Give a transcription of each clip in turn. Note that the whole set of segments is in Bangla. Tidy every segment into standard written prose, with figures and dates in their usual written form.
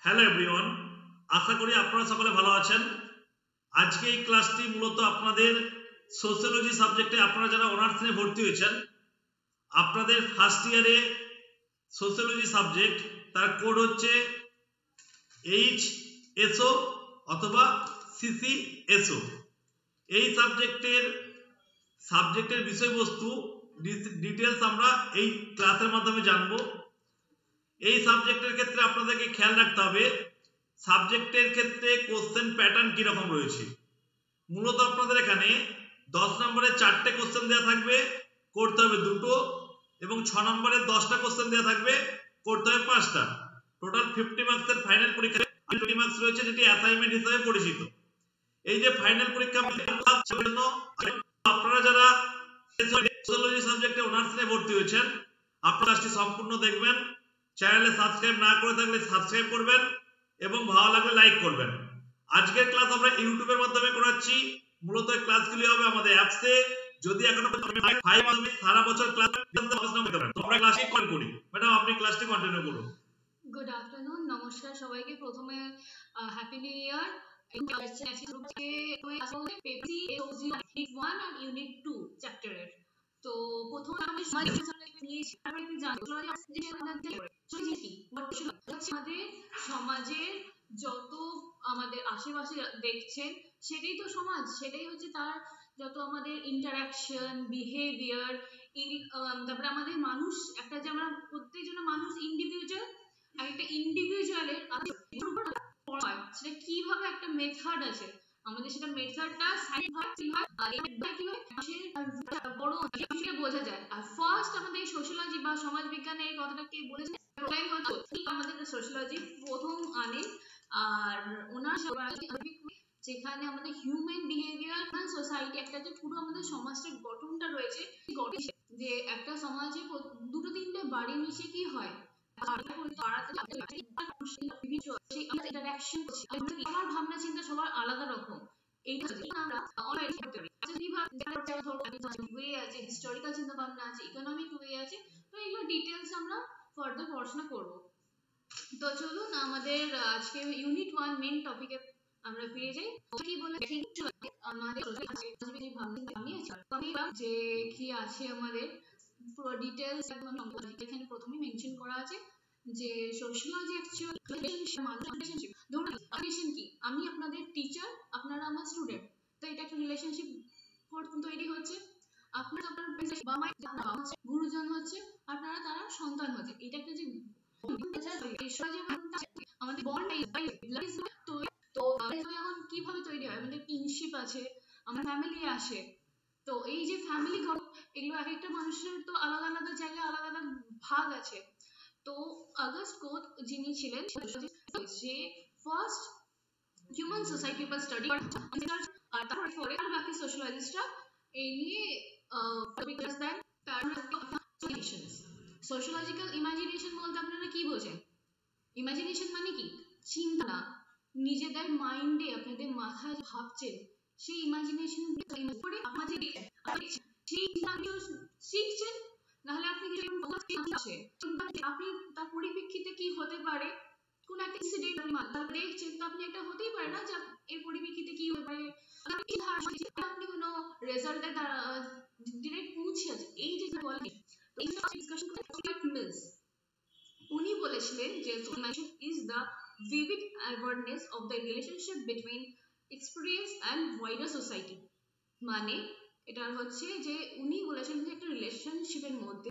হ্যালো এভরিওয়ান, আশা করি আপনারা সকলে ভালো আছেন। আজকে এই ক্লাসটি মূলত আপনাদের সোশিওলজি সাবজেক্টে আপনারা যারা অনার্স নিয়ে ভর্তি হয়েছেন, আপনাদের ফার্স্ট ইয়ারে সোশিওলজি সাবজেক্ট, তার কোড হচ্ছে HSO অথবা CCSO। এই সাবজেক্টের বিষয়বস্তু ডিটেলস আমরা এই ক্লাসের মাধ্যমে জানবো। এই সাবজেক্টের ক্ষেত্রে আপনাদেরকে খেয়াল রাখতে হবে সাবজেক্টের ক্ষেত্রে কোশ্চেন প্যাটার্ন কিরকম রয়েছে। মূলত আপনাদের এখানে 10 নম্বরে 4টে কোশ্চেন দেওয়া থাকবে, করতে হবে 2টো, এবং 6 নম্বরে 10টা কোশ্চেন দেওয়া থাকবে, করতে হবে 5টা। টোটাল 50 মার্কসের ফাইনাল পরীক্ষা 20 মার্কস রয়েছে, যেটি অ্যাসাইনমেন্ট হিসেবে পরিচিত। এই যে ফাইনাল পরীক্ষা জন্য আপনারা যারা সোশিওলজি সাবজেক্টে অনার্স নিয়ে ভর্তি হয়েছেন, আপনারা ক্লাসটি সম্পূর্ণ দেখবেন। চ্যানেলে সাবস্ক্রাইব না করে থাকলে সাবস্ক্রাইব করবেন এবং ভালো লাগলে লাইক করবেন। আজকের ক্লাস আমরা ইউটিউবের মাধ্যমে করাচ্ছি। মূলত এই ক্লাসগুলি হবে আমাদের অ্যাপসে। যদি এখনো সারা বছর ক্লাস আমরা ক্লাসটি কল করি। ম্যাডাম, আপনি ক্লাসটি কন্টিনিউ করুন। গুড আফটারনুন, নমস্কার সবাইকে। প্রথমে হ্যাপি নিউ ইয়ার। ইউনিট 2 চ্যাপ্টারের। তো প্রথমে আমি নিয়েছি, আমাদের সমাজের যত আমাদের আশেপাশে দেখছেন সেটাই তো সমাজ, সেটাই হচ্ছে তার যত আমাদের ইন্টারাকশন, বিহেভিয়ার, তারপরে আমাদের মানুষ একটা, যে আমরা প্রত্যেকজন মানুষ ইন্ডিভিজুয়াল, একটা ইন্ডিভিজুয়ালের সেটা কিভাবে একটা মেথড আছে আমাদের, সেটা মেথডটা বোঝা যায়। আর ফার্স্ট আমাদের সোশিওলজি বা সমাজ বিজ্ঞানে এই কথাটা কে বলেছেন, আমাদের সোশিওলজি প্রথম আনে। আর ওনার যেখানে আমাদের হিউম্যান বিহেভিয়ার, সোসাইটি, একটা যে পুরো আমাদের সমাজের গঠনটা রয়েছে, যে একটা সমাজে 2-3টে বাড়ি মিশে কি হয়, আমার ভাবনা চিন্তা সবার আলাদা রকম। এইটা আমরা ওয়ে আছে, হিস্টোরিক্যাল চিন্তা ভাবনা আছে, ইকোনমিক ওয়ে আছে। তো এগুলো ডিটেলস আমরা ফার্দার পড়াশোনা করব। তো চলুন আমাদের আজকে ইউনিট 1 মেইন টপিকে আমরা ফিরে যাই। কি বলে আমাদের যে কি আছে আমাদের পুরো ডিটেলস একদম এখানে প্রথমেই মেনশন করা আছে যে সোশিওলজি অ্যাকচুয়াল রিলেশনশিপ। ধরুন রিলেশন কি, আমি আপনাদের টিচার, আপনারা আমার স্টুডেন্ট, তো এটা একটা রিলেশনশিপ তৈরি হচ্ছে। আপনারা গুরুজন হচ্ছে, আপনারা তারা সন্তান হচ্ছে। এটা একটা যে আমাদের বন্ড তো এখন কিভাবে তৈরি হয়, আমাদের কিনশিপ আছে, আমার ফ্যামিলি আসে। তো এই যে ফ্যামিলি ঘর, এগুলো এক একটা মানুষের তো আলাদা আলাদা জায়গায় আলাদা আলাদা ভাগ আছে। তো আগস্ট কোট যিনি ছিলেন, যে ফার্স্ট হিউম্যান সোসাইটি বা স্টাডি, আর তারপরে বাকি সোশ্যালজিস্টরা এই নিয়ে দেন। সোশ্যালজিক্যাল ইমাজিনেশন বলতে আপনারা কি বোঝেন? ইমাজিনেশন মানে কি? চিন্তা, নিজেদের মাইন্ডে আপনাদের মাথায় ভাবছেন সেই ইমাজিনেশন করে আমাদের শিখছেন। নাহলে আপনি আপনি তার পরিপ্রেক্ষিতে কি হতে পারে, কোন একটা ইনসিডেন্ট দেখছেন, তো আপনি একটা হতেই পারে না যে এর পরিপ্রেক্ষিতে কি হতে পারে, আপনি কোনো রেজাল্টে ডিরেক্ট পৌঁছে আছে। এই যে বলে উনি বলেছিলেন যে imagination is the vivid awareness of the relationship between experience and wider society। মানে এটা হচ্ছে যে উনি বলেছেন যে একটা রিলেশনশিপের মধ্যে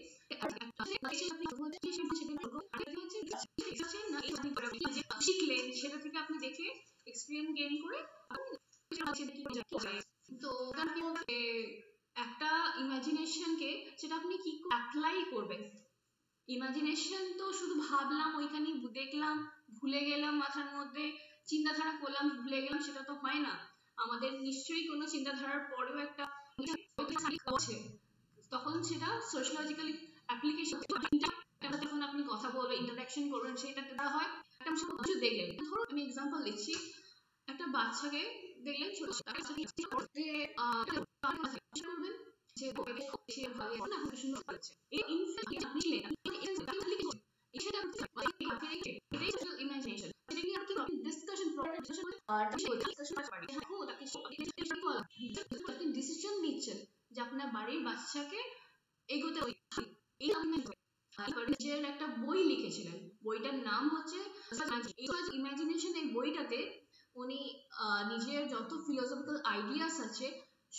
শিখলেন, সেটা থেকে আপনি দেখে এক্সপিরিয়েন্স গেইন করে তো একটা ইমাজিনেশনকে সেটা আপনি কি অ্যাপ্লাই করবেন। ইমাজিনেশন তো শুধু ভাবলাম, ওইখানে দেখলাম, ভুলে গেলাম, মাথার মধ্যে চিন্তাধারা করলাম, ভুলে গেলাম, সেটা তো হয় না। আমাদের নিশ্চয়ই কোনো চিন্তাধারার পরেও একটা আছে, তখন সেটা সোশিওলজিক্যাল অ্যাপ্লিকেশন। যখন আপনি কথা বলবেন, ইন্টারঅ্যাকশন করবেন, সেটা হয় একটা কিছু দেখলেন। ধরুন আমি এক্সাম্পল দিচ্ছি, একটা বাচ্চাকে দেখলেন ছোট করবেন যে সে ভাবে না শুনে পাচ্ছে, এই ইনফ্যাক্ট আপনি ইমাজিনেশন আর আপনি ডিসিশন নিচ্ছেন যে আপনার বাড়ির বাচ্চাকে এগোতে নিজের একটা বই লিখেছিলেন, বইটার নাম হচ্ছে ইমাজিনেশন। এই বইটাতে উনি নিজের যত ফিলোসফিক্যাল আইডিয়াস আছে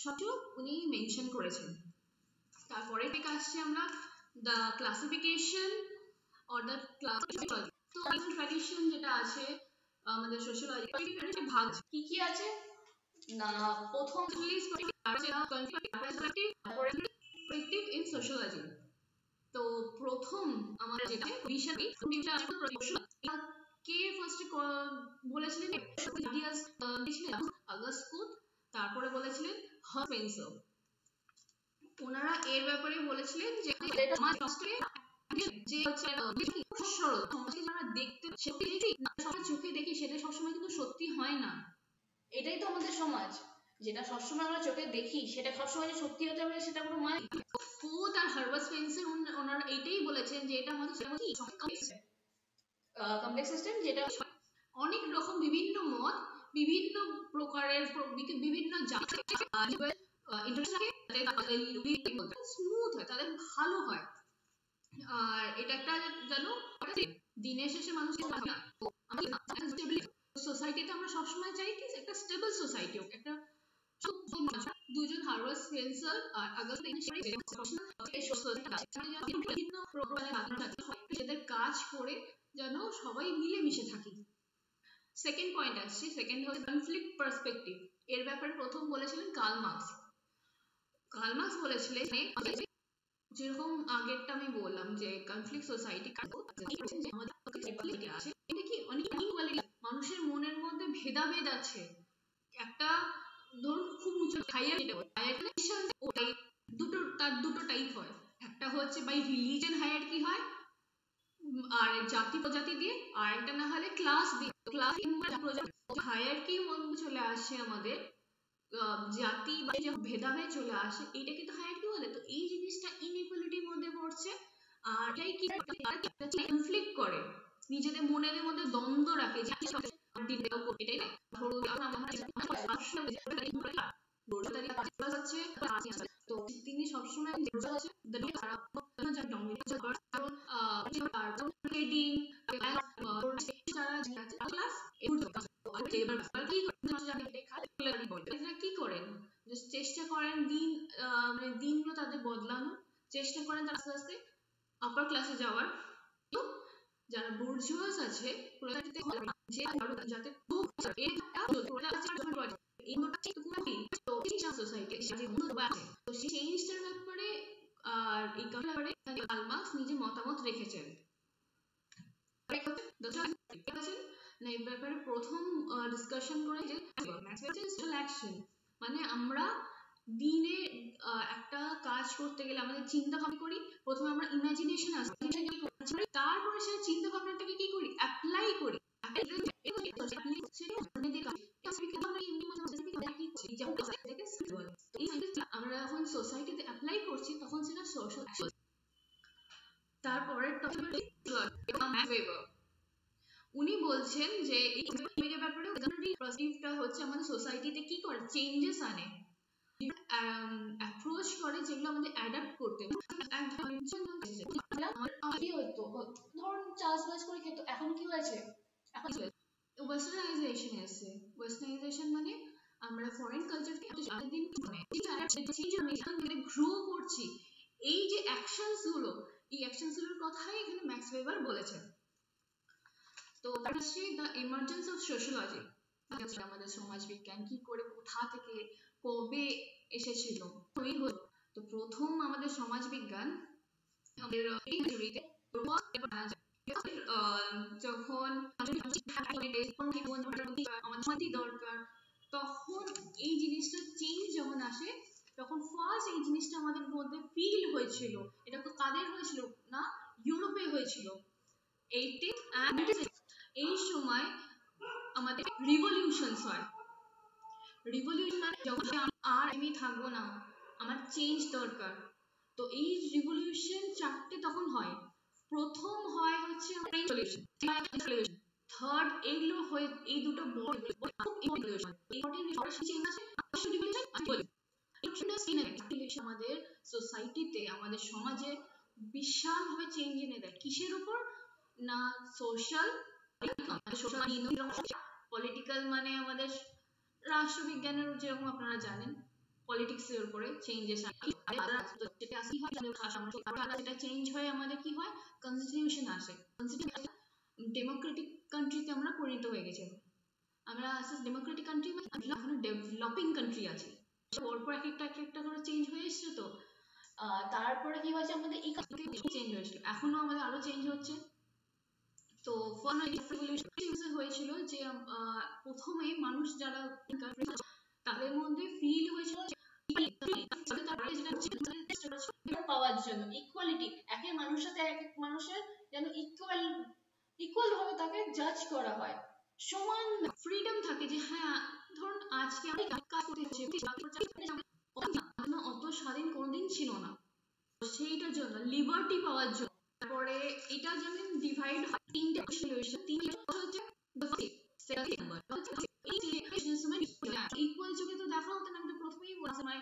সব উনি মেনশন করেছেন। তারপরে থেকে আসছে আমরা the classification or the tradition যেটা আছে আমাদের সোশ্যোলজি ভাগ কি কি আছে না, প্রথম ইন সোশ্যোলজি। তো প্রথম আমাদের যেটা বিষয় কে ফার্স্টে বলেছিলেন আইডিয়াস আগস্ট, তারপরে বলেছিলেন হার্সপেন্সার। ওনারা এর ব্যাপারে বলেছিলেন যে হচ্ছে আমরা দেখতে চোখে দেখি সেটা সবসময় কিন্তু সত্যি হয় না। এটাই তো আমাদের সমাজ, যেটা সবসময় আমরা চোখে দেখি সেটা সবসময় যে সত্যি হতে পারে সেটা কোনো মানে। ফোর্থ আর হার্বার্ট স্পেন্সার ওনারা এটাই বলেছেন যে এটা আমাদের কমপ্লেক্স সিস্টেম, যেটা অনেক রকম বিভিন্ন মত, বিভিন্ন প্রকারের বিভিন্ন স্মুথ হয়, তাদের ভালো হয়। আর এটা একটা জানো দিনের শেষে মানুষের সোসাইটিতে আমরা সবসময় চাই কি একটা স্টেবল সোসাইটি হোক, একটা দুজন হার্বার্ট স্পেন্সার আর আগস্ট এদের কাজ করে যেন সবাই মিলেমিশে থাকি। সেকেন্ড পয়েন্ট আসছে, সেকেন্ড হচ্ছে কনফ্লিক্ট পার্সপেক্টিভ। এর ব্যাপারে প্রথম বলেছিলেন কার্ল মার্কস। কার্ল মার্কস বলেছিলেন যেরকম আগেরটা আমি বললাম যে কনফ্লিক্ট সোসাইটি আছে, এটা কি অনেক ইনইকুয়ালিটি, মানুষের মনের মধ্যে ভেদাভেদ আছে। একটা ধরুন খুব উঁচু হাইয়ার দুটো টাইপ হয়, একটা হচ্ছে বাই রিলিজিয়ন হায়ারার্কি হয় আর জাতি প্রজাতি দিয়ে, আর একটা না হলে ক্লাস দিয়ে। ক্লাস হায়ারার্কির মধ্যে চলে আসে আমাদের জাতি বা ভেদাভেদ চলে আসে, এটা কিন্তু হায়ারার্কি বলে। তো এই জিনিসটা ইনইকুয়ালিটির মধ্যে পড়ছে, আর এটাই কি কনফ্লিক্ট করে, নিজেদের মনের মধ্যে দ্বন্দ্ব রাখে। এটাই তো তিনি সবসময় কি করেন, চেষ্টা করেন দিনগুলো তাদের বদলানোর চেষ্টা করেন, তার আস্তে আস্তে আপার ক্লাসে যাওয়ার। যারা বুর্জুয়াস আছে যাতে নিজের মতামত রেখেছেন। এই ব্যাপারে প্রথম ডিসকাশন করে যে মানে আমরা দিনে একটা কাজ করতে গেলে আমাদের চিন্তা ভাবনা করি, প্রথমে আমরা ইমাজিনেশন আসে, তারপরে সেই চিন্তা ভাবনাটাকে কি করি, অ্যাপ্লাই করি। আমরা যখন সোসাইটিতে অ্যাপ্লাই করছি তখন সেটা সোশ্যাল অ্যাকশন। তারপরের টপিক উনি বলছেন যে এই ব্যাপারে পজিটিভটা হচ্ছে আমাদের সোসাইটিতে কি করে চেঞ্জেস আনে, অ্যাপ্রোচ করে যেগুলো আমাদের অ্যাডাপ্ট করতে। ধরুন চাষবাস করে খেত, এখন কি হয়েছে, এখন ওয়েস্টার্নাইজেশন এসেছে। ওয়েস্টার্নাইজেশন মানে আমরা ফরেন কালচারকে গ্রো করছি। এই যে অ্যাকশনস গুলো, এই অ্যাকশনস গুলোর কথাই এখানে ম্যাক্স ওয়েবার বলেছেন। তো দ্য এমার্জেন্স অফ সোশ্যোলজি, আমাদের সমাজ বিজ্ঞান কি করে কোথা থেকে কবে এসেছিল। তো প্রথম আমাদের সমাজ বিজ্ঞান যখন দরকার তখন এই জিনিসটা চেঞ্জ যখন আসে তখন ফার্স্ট এই জিনিসটা আমাদের মধ্যে ফিল হয়েছিল। এটা তো কাদের হয়েছিল না, ইউরোপে হয়েছিল। এই সময় আমাদের রিভলিউশনস হয়। রিভলিউশন মানে যখন আর আমি থাকবো না, আমার চেঞ্জ দরকার। তো এই রিভলিউশন চারটে তখন হয়। প্রথম হয় হচ্ছে রিভলিউশন, থার্ড, এইগুলো হয়ে এই দুটো বড় আমাদের সোসাইটিতে, আমাদের সমাজে বিশালভাবে চেঞ্জ এনে দেয়। কিসের উপর না? সোশ্যাল, পলিটিক্যাল, মানে আমাদের রাষ্ট্রবিজ্ঞানের যেরকম আপনারা জানেন পলিটিক্স এর উপরে চেঞ্জেস সেটা চেঞ্জ হয়ে আমাদের কি হয়? কনস্টিটিউশন আসে। ডেমোক্রেটিক কান্ট্রিতে আমরা পরিণত হয়ে গেছি। আমরা ডেমোক্রেটিক কান্ট্রি এখনো ডেভেলপিং কান্ট্রি আছে, পরপর এক একটা করে চেঞ্জ হয়ে এসছে। তো তারপরে কি হয়েছে? আমাদের চেঞ্জ হয়েছিল, এখনো আমাদের আরো চেঞ্জ হচ্ছে। তো হয়েছিল যে প্রথমে মানুষ যারা তাদের মধ্যে ফিল হয়েছিল পাওয়ার জন্য ইকুয়ালিটি, একে মানুষের সাথে এক মানুষের যেন ইকুয়াল ভাবে তাকে জাজ করা হয়, সমান ফ্রিডম থাকে। যে হ্যাঁ, ধরুন আজকে আমি কাজ করতে অত স্বাধীন কোনোদিন ছিল না, সেইটার জন্য লিবার্টি পাওয়ার জন্য। তারপরে এটা যেমন ডিভাইড হয় তিনটে সলিউশন, ইকুয়াল চোখে তো দেখা হতো না, আমি তো প্রথমেই বলছিলাম।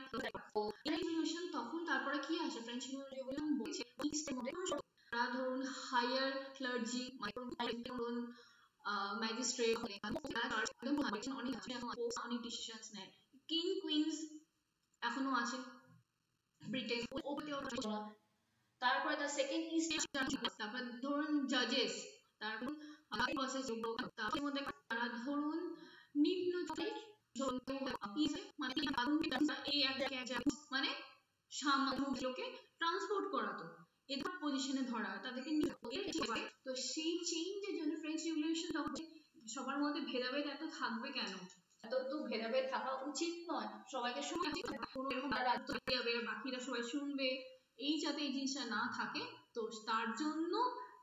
তখন তারপরে কি আসে? ফ্রেঞ্চ রিভলিউশন বলছে ধরুন হায়ার ক্লার্জি, ধরুন ম্যাজিস্ট্রেট, অনেক ডিসিশনস নেয়। কিং কুইন্স এখনো আছে ব্রিটেন। তারপরে তার সেকেন্ড তারপর ধরুন জাজেস, তারপর তারা ধরুন নিম্ন মানে সামান্যগুলোকে ট্রান্সপোর্ট করাতো, এদের পজিশনে ধরা তাদেরকে। তো সেই চেঞ্জের জন্য ফ্রেঞ্চ রিভলিউশন তখন সবার মধ্যে ভেদাভেদ এত থাকবে কেন? এত তো ভেদাভেদ থাকা উচিত নয়, সবাইকে সমান বাকিরা সবাই শুনবে, এই যাতে এই জিনিসটা না থাকে। তো তার জন্য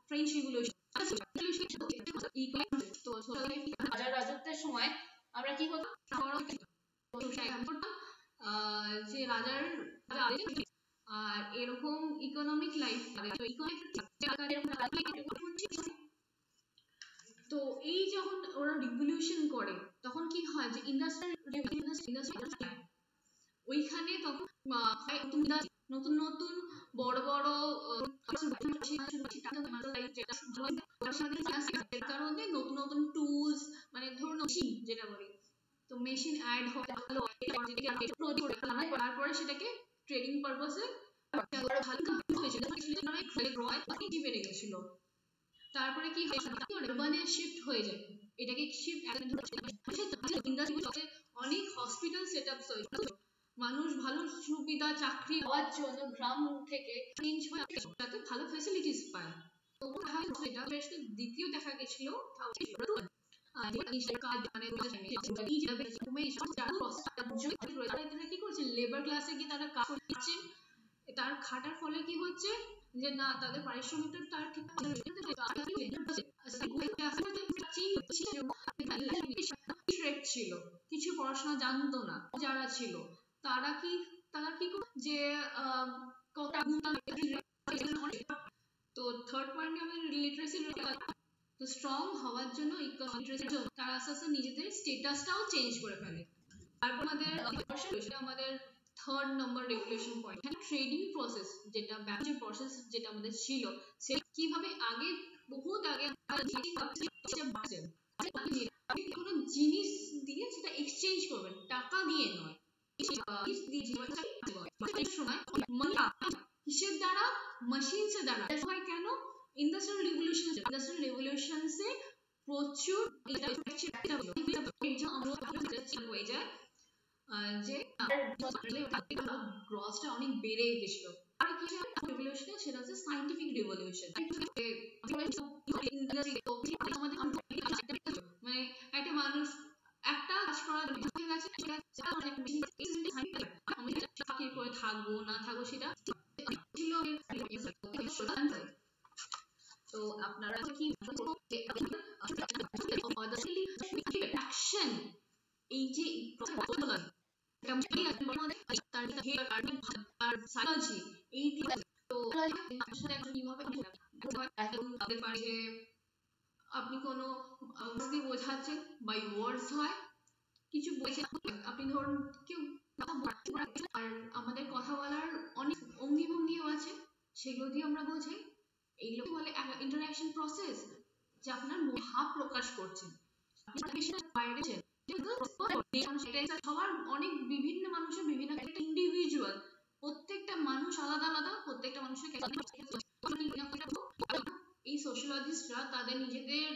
ফ্রেঞ্চ রিভলিউশন। তো রাজার রাজত্বের সময় আমরা কি করতাম? যে রাজার আর এরকম ইকোনমিক লাইফ। তো এই যখন ওরা রিভলিউশন করে তখন কি হয়? যে ইন্ডাস্ট্রিয়াল ওইখানে তখন নতুন নতুন বড় বড় কারণে নতুন নতুন টুলস, মানে ধরুন মেশিন যেটা বলি, তো মেশিন অ্যাড হয়, তারপরে সেটাকে ট্রেডিং পারপাসে বেড়ে গেছিল। তারপরে কি হয়? আরবানে শিফট হয়ে যায়, এটাকে শিফট অনেক হসপিটাল সেটআপস হয়েছিল, মানুষ ভালো সুবিধা চাকরি পাওয়ার জন্য গ্রাম থেকে চেঞ্জ হয়ে যাতে ভালো ফ্যাসিলিটিস পায়। তো এটা দ্বিতীয় দেখা গেছিল কি করছে? লেবার ক্লাসে গিয়ে তারা কাজ করছে, তার খাটার ফলে কি হচ্ছে? যে না, তাদের পারিশ্রমিকটা তার ঠিক ছিল, কিছু পড়াশোনা জানতো না যারা ছিল, তারা কি যে তো থার্ড পয়েন্টে আমাদের লিটারেসি তো স্ট্রং হওয়ার জন্য তারা আস্তে আস্তে নিজেদের স্ট্যাটাসটাও চেঞ্জ করে ফেলে। তারপর আমাদের third number regulation point, trading process, যেটা ব্যবসার প্রসেস যেটা আমাদের ছিল, সে কিভাবে আগে বহুত আগে কোনো জিনিস দিয়ে সেটা এক্সচেঞ্জ করবেন, টাকা দিয়ে নয়। কিসের দ্বারা? মেশিনসের দ্বারা। হয় কেন? ইন্ডাস্ট্রিয়াল রেভলিউশন সে প্রচুর হয়ে যায় যে গ্রসটা অনেক বেড়ে গেছিল। আর কি রেভলিউশন? সেটা হচ্ছে সায়েন্টিফিক রেভলিউশন। মানে একটা মানুষ একটা কাজ করার আমি চাকরি করে থাকবো না থাকবো সেটা ছিল। তো আপনারা কি অ্যাকশন, এই যে আপনি কোনো দিয়ে বোঝাচ্ছেন বাই ওয়ার্ডস হয়, কিছু বলছেন আপনি ধরুন কেউ আর আমাদের কথা বলার অনেক অঙ্গি ভঙ্গিও আছে, সেগুলো দিয়ে আমরা বোঝাই। এইগুলো বলে ইন্টারঅ্যাকশন প্রসেস, যে আপনার ভাব প্রকাশ করছেন, বাইরে সবার অনেক বিভিন্ন মানুষের বিভিন্ন ইন্ডিভিজুয়াল, প্রত্যেকটা মানুষ আলাদা আলাদা, প্রত্যেকটা মানুষের এই সোশিওলজিস্টরা তাদের নিজেদের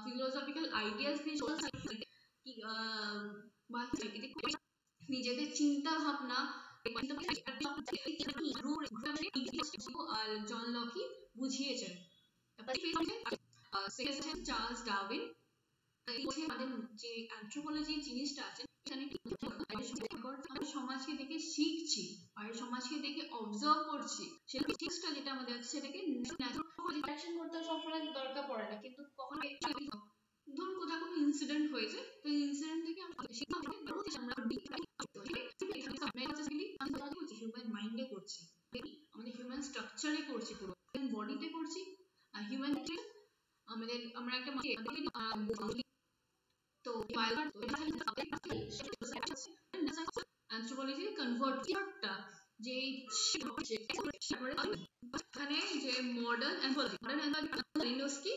ফিলোসফিক্যাল আইডিয়াস দিয়ে নিজেদের চিন্তা ভাবনা জন লকি বুঝিয়েছেন। চার্লস ডারউইন আমাদের যে অ্যানথ্রোপোলজি জিনিসটা আছে, আমরা সমাজকে দেখে শিখছি, বাইরের সমাজকে দেখে অবজার্ভ করছি, সেটা যেটা আমাদের আছে সেটাকে ন্যাচারাল করতে সবসময় দরকার পড়ে না, কিন্তু কখনো ধরুন কোথাও কোনো ইনসিডেন্ট হয়েছে, তো এই ইনসিডেন্ট থেকে আমরা হিউম্যান মাইন্ডে করছি, আমাদের হিউম্যান স্ট্রাকচারে করছি, পুরো বডিতে করছি, আর হিউম্যান আমাদের আমরা একটা তো অ্যানথ্রোপোলজি কনভার্টটা যে এখানে যে মডার্ন অ্যানথ্রোপোলজি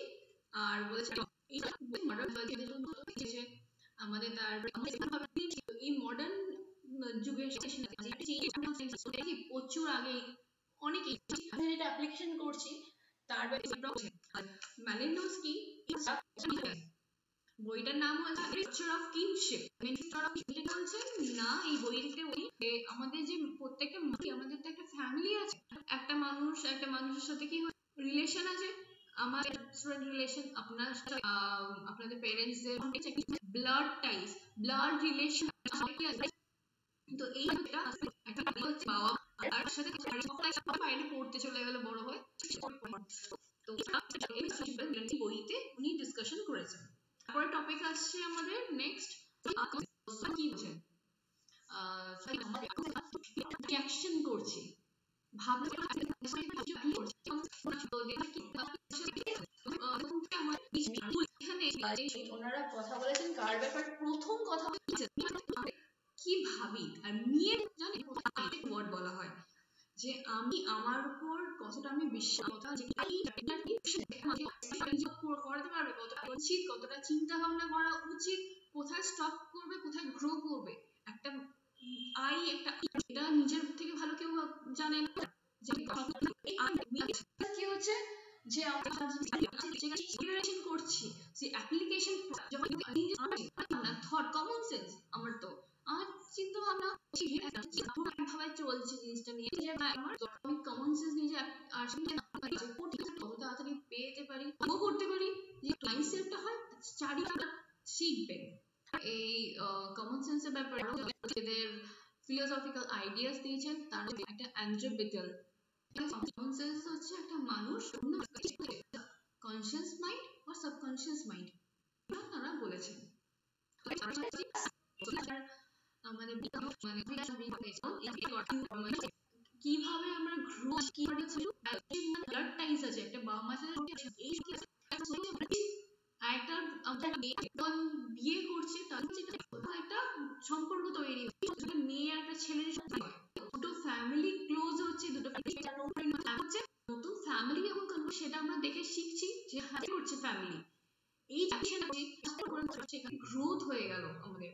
আর বলেছে আমাদের তার এই মডার্ন যুগের প্রচুর আগে অনেক যেটা অ্যাপ্লিকেশন করছি তার ম্যালিনোস্কি বইটার নাম হচ্ছে পিকচার অফ কিনশিপ। না এই বইতে আমাদের যে প্রত্যেকটা আমাদের তো একটা ফ্যামিলি আছে, একটা মানুষ একটা মানুষের সাথে কি রিলেশন আছে, আমার স্টুডেন্ট রিলেশন, আপনার আপনাদের প্যারেন্টসদের ব্লাড টাইস, ব্লাড রিলেশন, তো এই একটা বাবা আর সাথে বাইরে পড়তে চলে গেল বড় হয়ে, তো বইতে উনি ডিসকাশন করেছেন। তারপরে টপিক আসছে আমাদের নেক্সট কি বলছেন রিঅ্যাকশন করছি, ভাবনা ওনারা কথা বলেছেন কার ব্যাপার, প্রথম কথা কি ভাবি আর নিয়ে জানি ওয়ার্ড বলা হয় যে আমি আমার উপর কতটা আমি বিশ্বাস করতে পারবে, কতটা উচিত, কতটা চিন্তা ভাবনা করা উচিত, কোথায় স্টপ করবে, কোথায় গ্রো করবে, একটা একটা এটা নিজের থেকে ভালো কেউ জানে না, যে কি হচ্ছে যে আমরা করছি যে অ্যাপ্লিকেশন থট কমন সেন্স, আমার তো আমার চিন্তা ভাবনা ভাবে চলছে জিনিসটা নিয়ে, আমার আমি কমন সেন্স নিজে আর কত তাড়াতাড়ি পেয়ে যেতে পারি, ও করতে পারি, যে মাইন্ডসেটটা হয় চারিদিকে শিখবে। এই কমন সেন্সের ব্যাপারে এদের ফিলোসফিক্যাল আইডিয়াস দিয়েছেন, তার একটা অ্যান্ড্রে বিটল। কমন সেন্স হচ্ছে একটা মানুষ কনসিয়াস মাইন্ড আর সাবকনসিয়াস মাইন্ড, তারা বলেছেন। আমাদের কিভাবে আমরা গ্রো ব্লাড টাইস আছে, একটা বাবা মা এই একটা বিয়ে করছে, তাদের একটা সম্পর্ক তৈরি হচ্ছে, মেয়ে একটা ছেলের সাথে দুটো ফ্যামিলি ক্লোজ হচ্ছে, দুটো হচ্ছে নতুন ফ্যামিলি যখন করবো সেটা আমরা দেখে শিখছি যে হ্যাঁ করছে ফ্যামিলি, এই গ্রোথ হয়ে গেল আমাদের,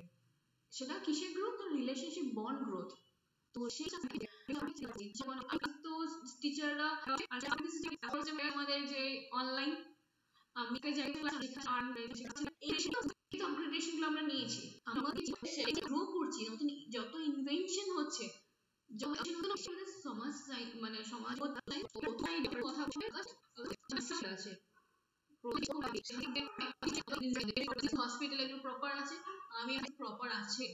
সেটা কিসের গ্রোথ, রিলেশনশিপ বন্ড গ্রোথ। তো সেই তো টিচাররা আমাদের যে অনলাইন আমি গুলো আমরা নিয়েছি, আমাদের গ্রো করছি, নতুন যত ইনভেনশন হচ্ছে, সমাজ মানে সমাজ কথা আছে, হসপিটাল একটু প্রপার আছে, আমি প্রপার আছে,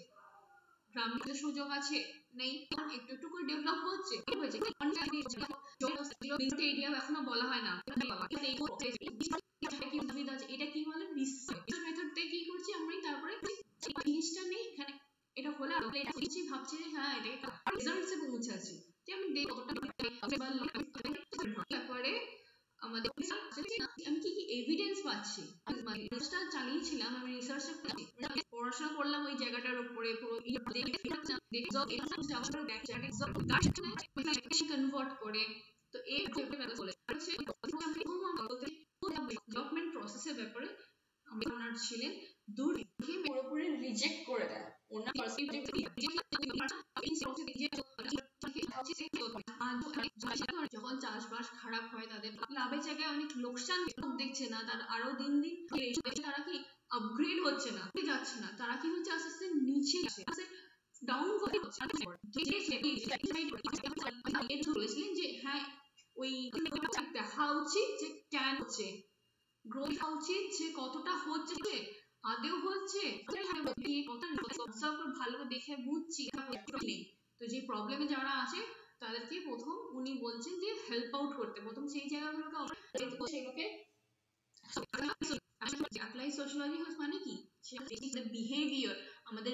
গ্রামীণ সুযোগ আছে নেই, একটু একটু করে ডেভেলপ হচ্ছে, এরিয়া এখনো বলা হয় না, এটা কি বলে মেথড থেকে কি করছি আমরা, তারপরে জিনিসটা নেই এখানে, এটা হলে এটা ভাবছি যে হ্যাঁ এটা রেজাল্টসে পৌঁছাচ্ছি, যে আমি দেখি কতটা ব্যাপারে আমাদের আমি কি কি এভিডেন্স পাচ্ছি, রিসার্চটা চালিয়েছিলাম, আমি রিসার্চটা পড়াশোনা করলাম ওই জায়গাটার উপরে, পুরো কনভার্ট করে। তো এই ডেভেলপমেন্ট প্রসেসের ব্যাপারে ওনার ছিলেন, দূর পুরোপুরি রিজেক্ট করে দেয় ওনার যখন চাষবাস খারাপ হয়, তাদের লাভের জায়গায় অনেক লোকসান দেখছে না, তার আরো দিন দিন তারা কি আপগ্রেড হচ্ছে না, যাচ্ছে না, তারা কি হচ্ছে আস্তে আস্তে নিচে ডাউন বলেছিলেন যে হ্যাঁ ওই দেখা উচিত যে কেন হচ্ছে, গ্রোথ হওয়া উচিত যে কতটা হচ্ছে, আদেও হচ্ছে, ভালো দেখে বুঝছি নেই। তো যে প্রবলেমে যারা আছে তাদেরকে প্রথম উনি বলছেন যে হেল্প আউট করতে, প্রথম সেই জায়গাগুলোকে সেগুলোকে অ্যাপ্লাই সোশিয়োলজি মানে কি, বিহেভিয়ার, আমাদের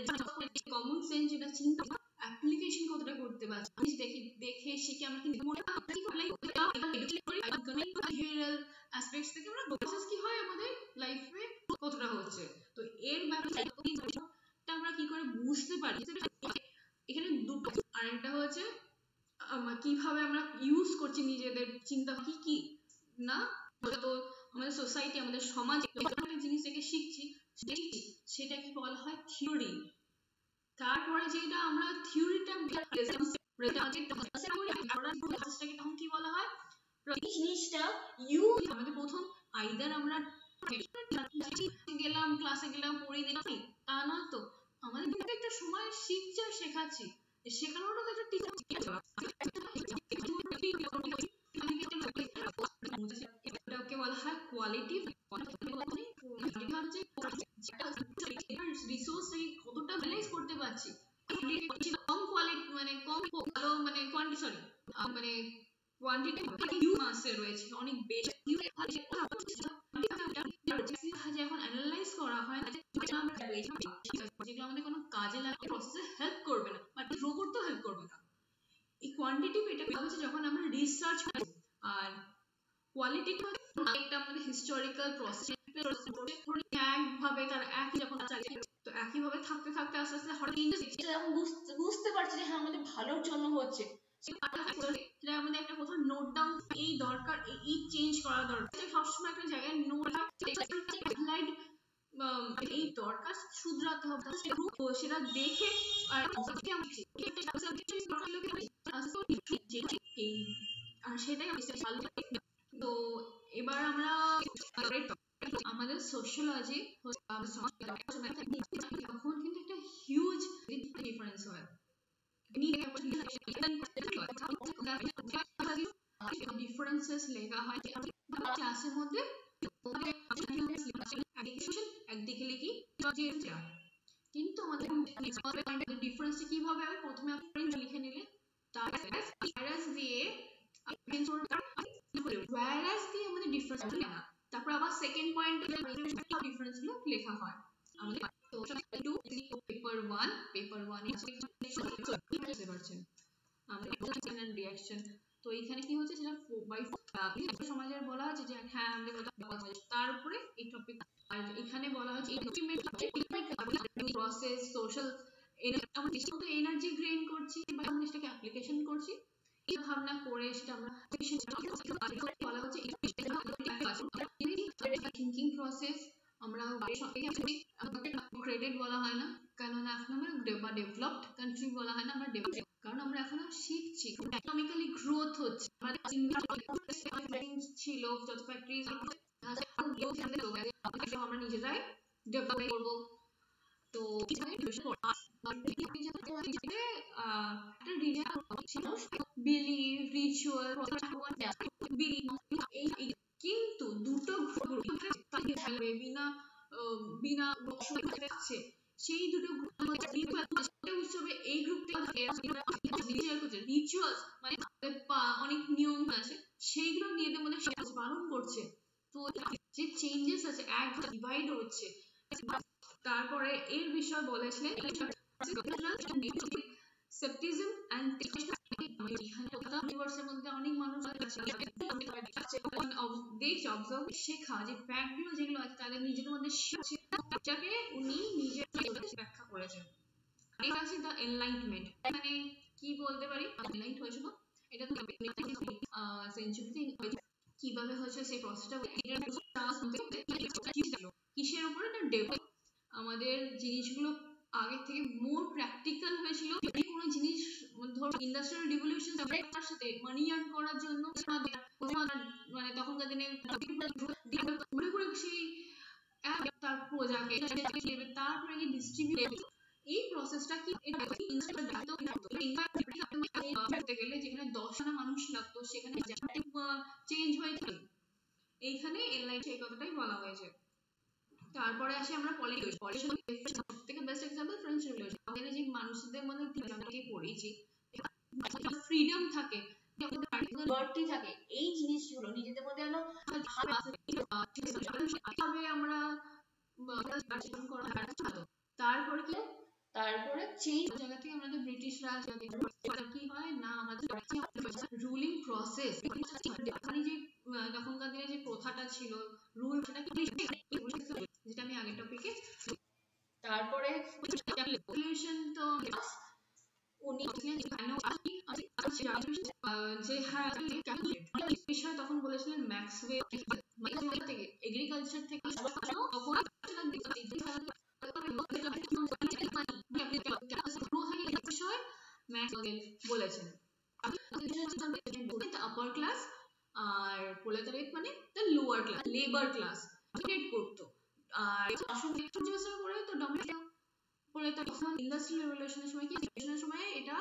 কমন সেন্স যেটা চিন্তা অ্যাপ্লিকেশন কতটা করতে পারছি, দেখে শিখে আমরা কি বিহেভিয়ারাল অ্যাসপেক্টস থেকে আমরা প্রসেস কি হয় আমাদের লাইফে কতটা হচ্ছে। তো এর ব্যাপারে আমরা কি করে বুঝতে পারি, এখানে দুটো, আরেকটা হচ্ছে কিভাবে আমরা ইউজ করছি নিজেদের চিন্তা কি কি না, তো আমাদের সোসাইটি, আমাদের সমাজ জিনিস থেকে শিখছি সেটাকে বলা হয় থিওরি। তারপরে যেটা আমরা থিওরিটা তখন কি বলা হয়, জিনিসটা ইউজ আমাদের প্রথম আইদার আমরা গেলাম ক্লাসে গেলাম পড়ে দিলাম তা নয়, তো আমাদের একটা সময় শিখছি আর শেখাচ্ছি, শেখানোটা তো একটা টিচার, এটাকে বলা হয় কোয়ালিটি, রিসোর্সটাকে কতটা ম্যানেজ করতে পারছি, কম কোয়ালিটি মানে কম ভালো মানে কোয়ান্টিটি, সরি মানে কোয়ান্টিটি মাসে রয়েছে অনেক বেশি, এখন অ্যানালাইজ করা হয় যেগুলো আমাদের কোনো কাজে লাগে, প্রসেসে হেল্প করবে না বাট গ্রো করতেও হেল্প করবে না। এই কোয়ান্টিটি এটা হচ্ছে যখন আমরা রিসার্চ করি, আর কোয়ালিটি একটা আমাদের হিস্টোরিক্যাল প্রসেস, একভাবে তার একই যখন চালিয়ে তো একইভাবে থাকতে থাকতে আস্তে আস্তে হঠাৎ বুঝতে পারছি যে হ্যাঁ আমাদের ভালোর জন্য হচ্ছে, সেটা আমাদের একটা কোথাও নোট ডাউন, এই দরকার এই চেঞ্জ করা দরকার, সবসময় একটা জায়গায় নোট অ্যাপ্লাইড এই দরকার শুধরাতে হবে, সেটা দেখে আর সেটাই তো এবার আমরা আমাদের সোশিয়োলজি তখন কিন্তু একটা হিউজ ডিফারেন্স হয়, ডিফারেন্সেস লেখা হয় ক্লাসের মধ্যে, একদিকে লিখি কিন্তু আমাদের ডিফারেন্সটা কিভাবে হবে, প্রথমে আপনি লিখে নিলে দিয়ে আমাদের ডিফারেন্স না, তারপর আবার সেকেন্ড পয়েন্ট ডিফারেন্স গুলো লেখা হয় আমাদের। তো পেপার 1 বুঝতে পারছেন আমাদের রিঅ্যাকশন, তো এখানে কি হচ্ছে সেটা বাই সমাজের বলা হচ্ছে যে হ্যাঁ আমাদের কথা তার উপরে এই টপিক, আর এখানে বলা হচ্ছে এই প্রসেস সোশ্যাল আমরা এনার্জি গেইন করছি বা আমরা সেটাকে অ্যাপ্লিকেশন করছি, এই ভাবনা করে সেটা আমরা বলা হচ্ছে থিংকিং প্রসেস। আমরা ক্রেডিট বলা হয় না, কারণ এখন আমরা ডেভেলপড কান্ট্রি বলা হয় না, আমরা ডেভেলপ, কারণ আমরা এখনো শিখছি, ইকোনমিক্যালি গ্রোথ হচ্ছে, ছিল যত ফ্যাক্টরি আমরা নিজেরাই ডেভেলপ করবো। তো বিলিভ রিচুয়াল কিন্তু দুটো বিনা সেই দুটো উৎসবে এই গ্রুপটা রিচুয়ালস মানে অনেক নিয়ম আছে সেইগুলো নিয়ে মধ্যে পালন করছে, তো যে চেঞ্জেস আছে এক ডিভাইড হচ্ছে। তারপরে এর বিষয় বলেছিলেন সেপটিজম এন্ড এখানে ইউনিভার্সের মধ্যে অনেক মানুষ আছে দেখছে অবজার্ভ শেখা যে ফ্যাক্ট গুলো যেগুলো আছে তাদের নিজেদের মধ্যে সেটাকে উনি নিজের ব্যাখ্যা করেছেন। এটা আছে দ্য এনলাইটমেন্ট। মানে কি বলতে পারি এনলাইট হয়েছিল এটা তো সেঞ্চুরিতে কিভাবে হয়েছে সেই প্রসেসটা কিসের উপর এটা ডেভেলপ আমাদের জিনিসগুলো আগে থেকে মোর প্র্যাকটিক্যাল হয়েছিল। কোনো জিনিস ধরো ইন্ডাস্ট্রিয়াল রিভলিউশন তার সাথে মানি আর্ন করার জন্য মানে তখনকার দিনে ঘুরে ঘুরে সেই তার প্রজাকে তারপরে কি ডিস্ট্রিবিউট এই প্রসেসটা কি এটা করতে গেলে যেখানে 10 মানুষ লাগতো সেখানে চেঞ্জ হয়ে এইখানে এনলাইট এই কথাটাই বলা হয়েছে। তারপরে আসি আমরা পলিটিক্স সবথেকে বেস্ট এক্সাম্পল ফ্রেঞ্চ রিভলিউশন। আমাদের যে মানুষদের মধ্যে তিনজনকে পড়েছি ফ্রিডম থাকে লিবার্টি থাকে এই জিনিসগুলো নিজেদের মধ্যে আলো ভাবে আমরা তারপরে কি তারপরে চেঞ্জ জায়গা থেকে আমাদের ব্রিটিশরা কি হয় না আমাদের রুলিং প্রসেস এখানে যে তখনকার দিনে যে প্রথাটা ছিল রুল সেটা কি যেটা আমি আগের টপিকে। তারপরে রেভলিউশন তো উনি যে হ্যাঁ বিষয় তখন বলেছিলেন ম্যাক্সওয়েল থেকে এগ্রিকালচার থেকে বলেছেন আপার ক্লাস আর প্রোলেটারিয়েট মানে the lower class labour class করতো। আর পরে তো ডমিনেট প্রোলেটারিয়েট ইন্ডাস্ট্রিয়াল রেভলিউশনের সময় কি রেভলিউশনের সময় এটা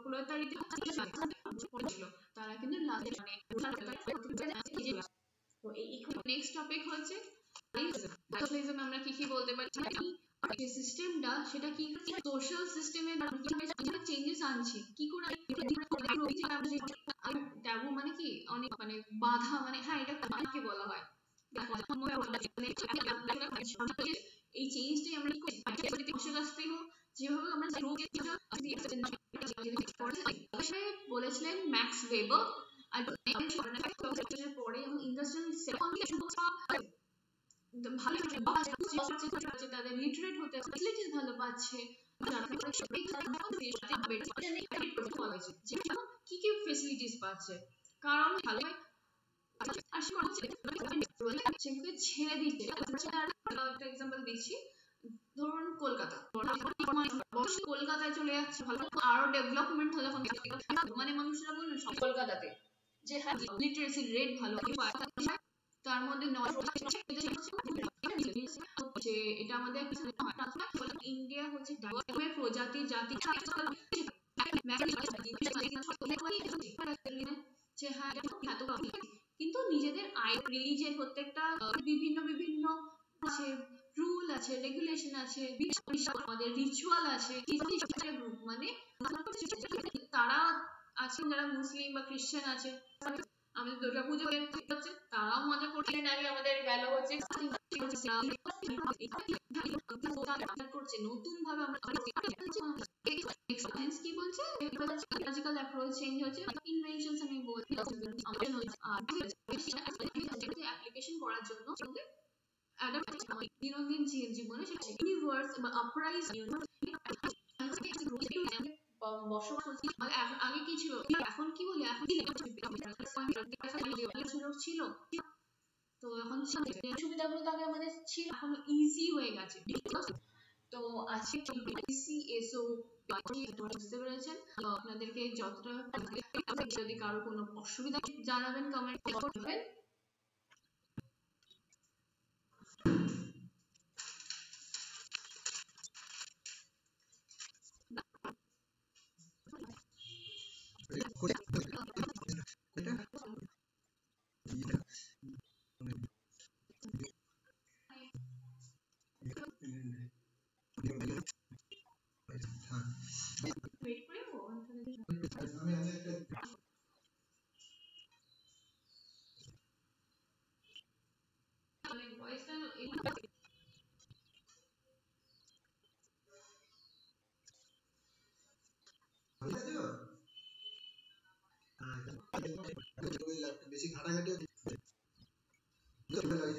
প্রোলেটারিয়েট ছিল তারা কিন্তু মানে তো এই নেক্সট টপিক হচ্ছে সোশ্যালিজম। আমরা কি কি বলতে পারি যে সিস্টেমটা সেটা কি সোশ্যাল সিস্টেমে চেঞ্জেস আনছে কি করে ট্যাবু মানে কি অনেক মানে বাধা মানে হ্যাঁ এটা কাকে বলা হয় এই চেঞ্জটাই আমরা আসতে হোক যেভাবে আমরা বলেছিলেন ম্যাক্স ওয়েবার আর পরে ইন্ডাস্ট্রিয়াল ভালো তাদের লিটারেট হতে ফ্যাসিলিটিস ভালো পাচ্ছে কি কি ফ্যাসিলিটিস পাচ্ছে কারণ ভালো ছেড়ে দিচ্ছে। একটা এক্সাম্পল দিচ্ছি ধরুন কলকাতা কলকাতায় চলে যাচ্ছে ভালো আরো ডেভেলপমেন্ট হলে মানে মানুষরা বলুন সব কলকাতাতে যে হ্যাঁ লিটারেসি রেট ভালো তার মধ্যে যে এটা আমাদের ইন্ডিয়া হচ্ছে প্রজাতি জাতি যে হ্যাঁ কিন্তু নিজেদের আয় রিলিজিয়ন প্রত্যেকটা বিভিন্ন বিভিন্ন আছে রুল আছে রেগুলেশন আছে আমাদের রিচুয়াল আছে গ্রুপ মানে তারা আছেন যারা মুসলিম বা খ্রিস্টান আছে আমাদের দুর্গাপুজো হচ্ছে তারাও মজা করছেন। আগে আমাদের গেল হচ্ছে করছে নতুন ভাবে আমরা কি বলছে টেকনোলজিক্যাল অ্যাপ্রোচ চেঞ্জ হচ্ছে ইনভেনশনস আমি বলছি অ্যাপ্লিকেশন করার জন্য দৈনন্দিন জীবনে ইউনিভার্স বা আপরাইজ আগে কি ছিল এখন কি বলি এখন ছিল তো এখন সুবিধাগুলো তো আগে আমাদের ছিল এখন ইজি হয়ে গেছে তো আজকে এসো বুঝতে পেরেছেন আপনাদেরকে যতটা যদি কারো কোনো অসুবিধা জানাবেন কমেন্ট করবেন।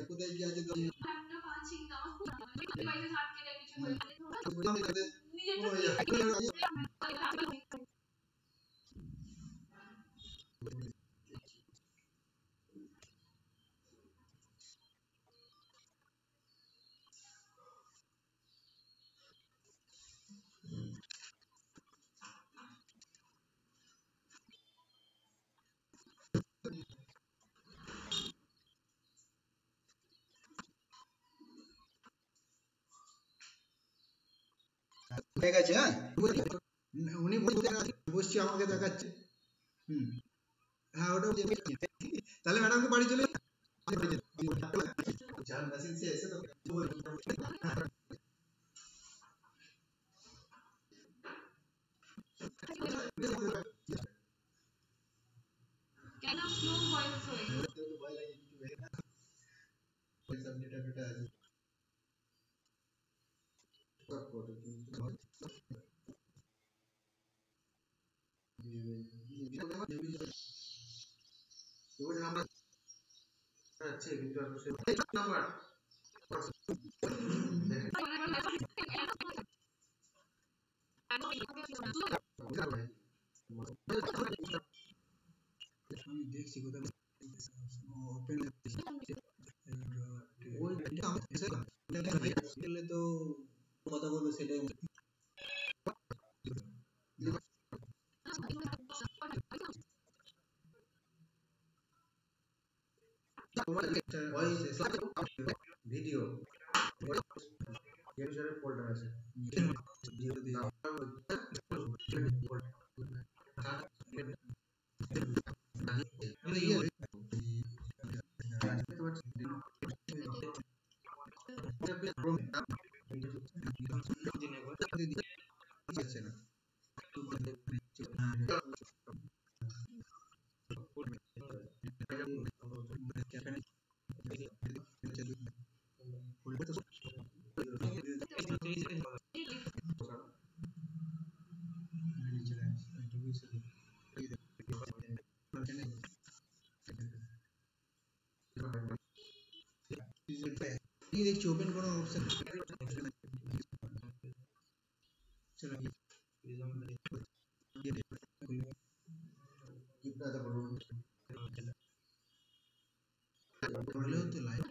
কোথায় কি আছে তো একটা পাচ্ছি কিন্তু আমার খুব ডিভাইসে থাকতে গেলে কিছু হয়ে নিজের হয়ে গেছে। হ্যাঁ উনি বসছি আমাকে দেখাচ্ছে। হ্যাঁ ওটাও তাহলে ম্যাডামকে বাড়ি চলে যান মেশিন সে এসে তো কেন স্লো ভয়েস হয়ে গেল আমি দেখছি কোথায় ওপেন তো কথা বলবো সেটাই ভিডিও ফোল্ডার আছে দেখছি ওপেন কোনো অপশন হলেও তো লাইভ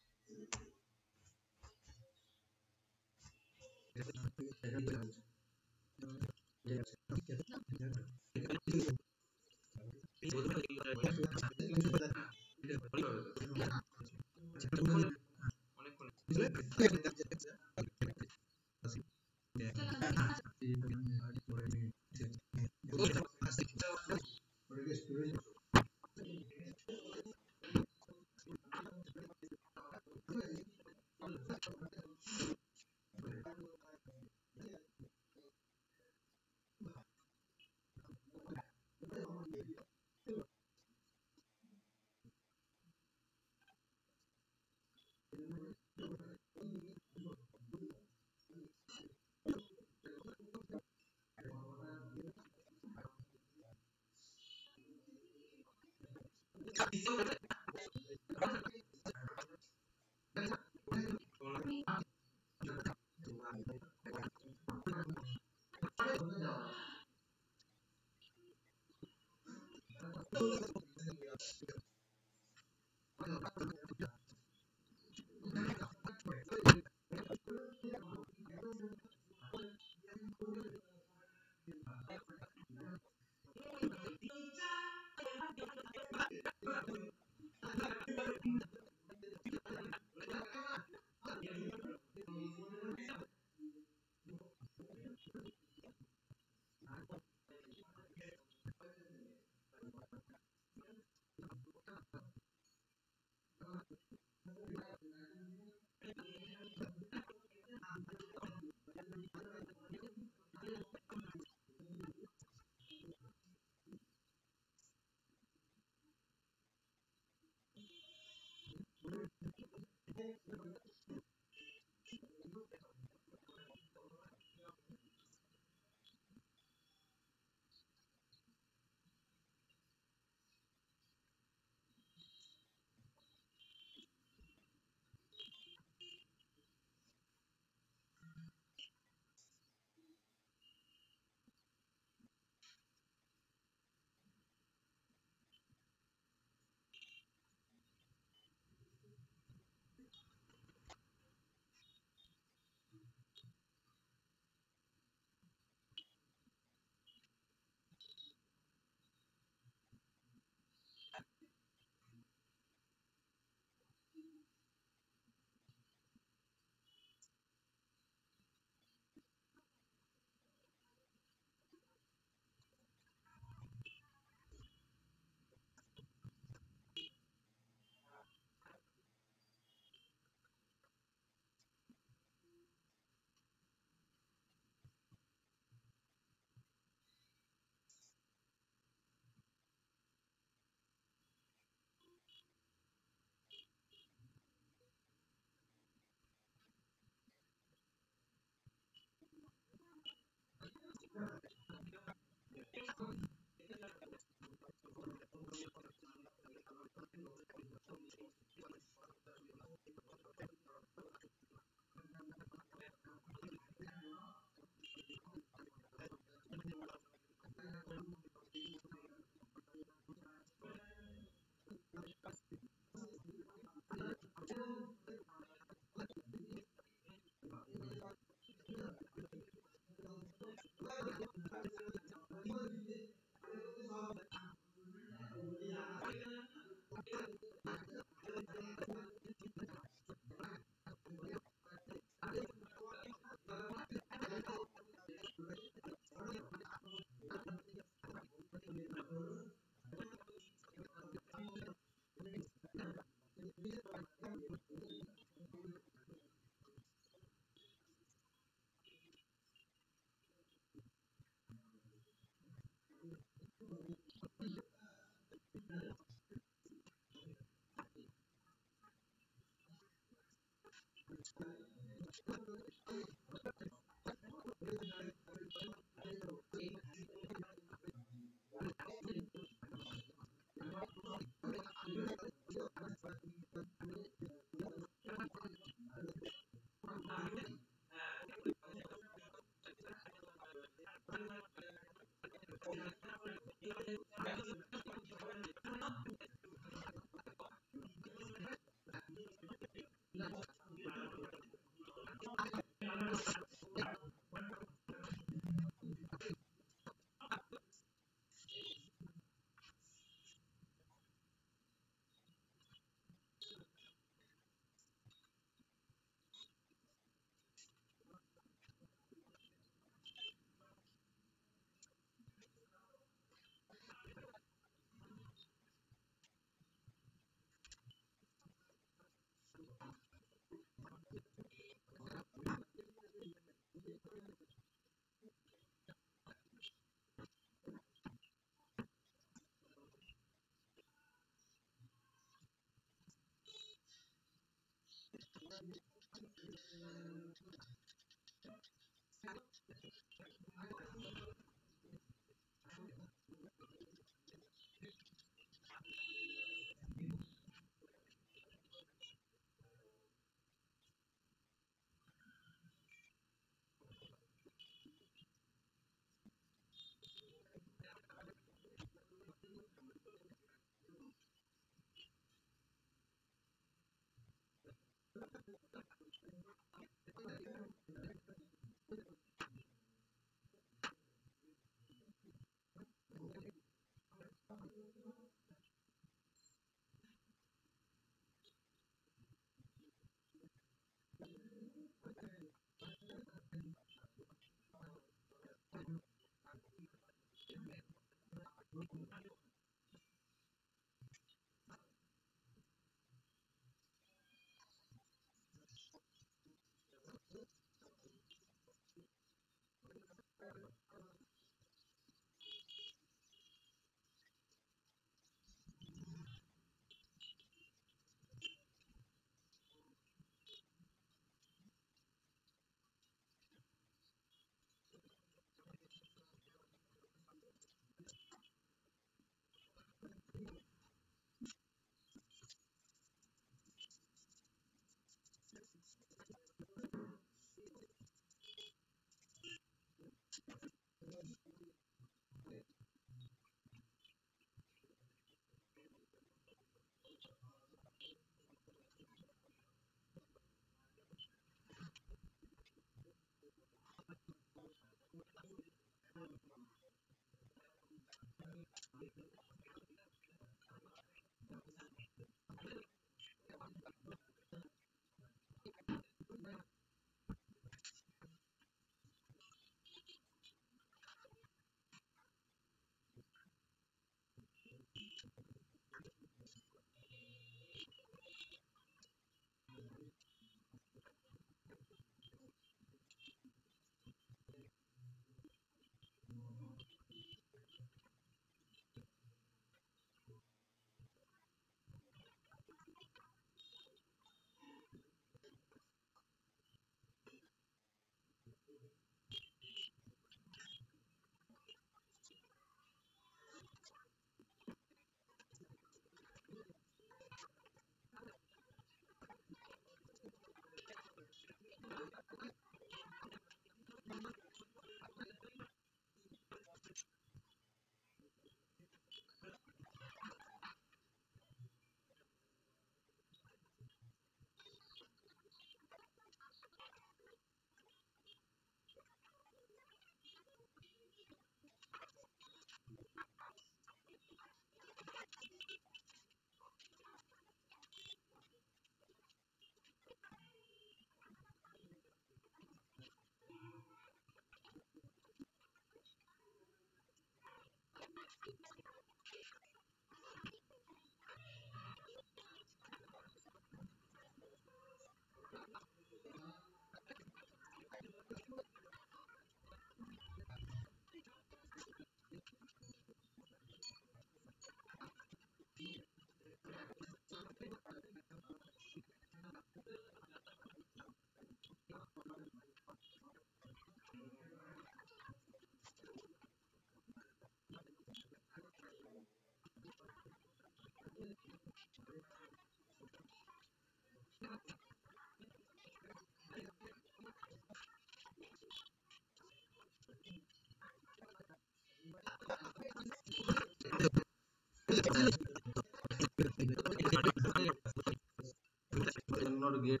not get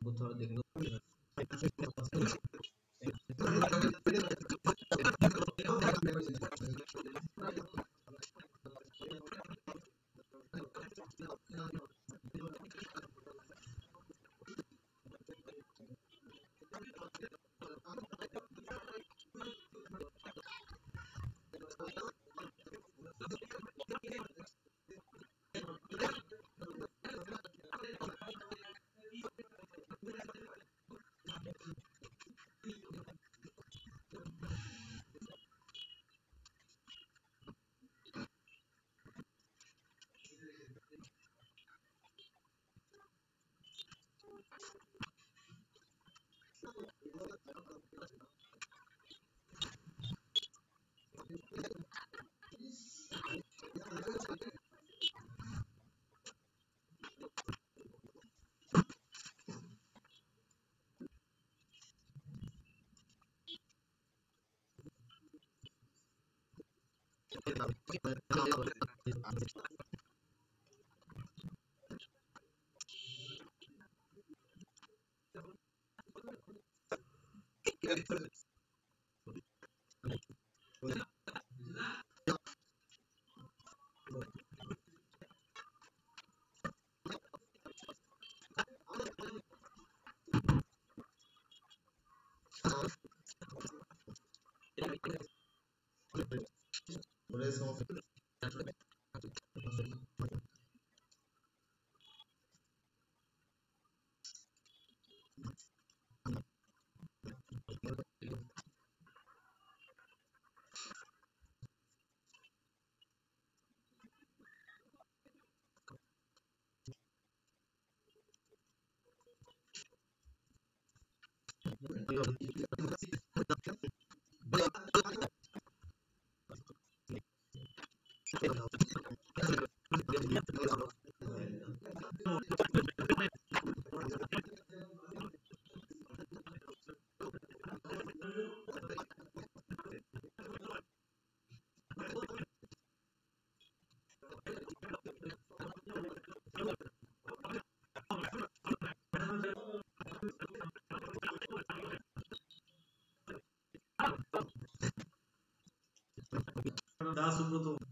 কোথাও দেখলো দাস সুব্রত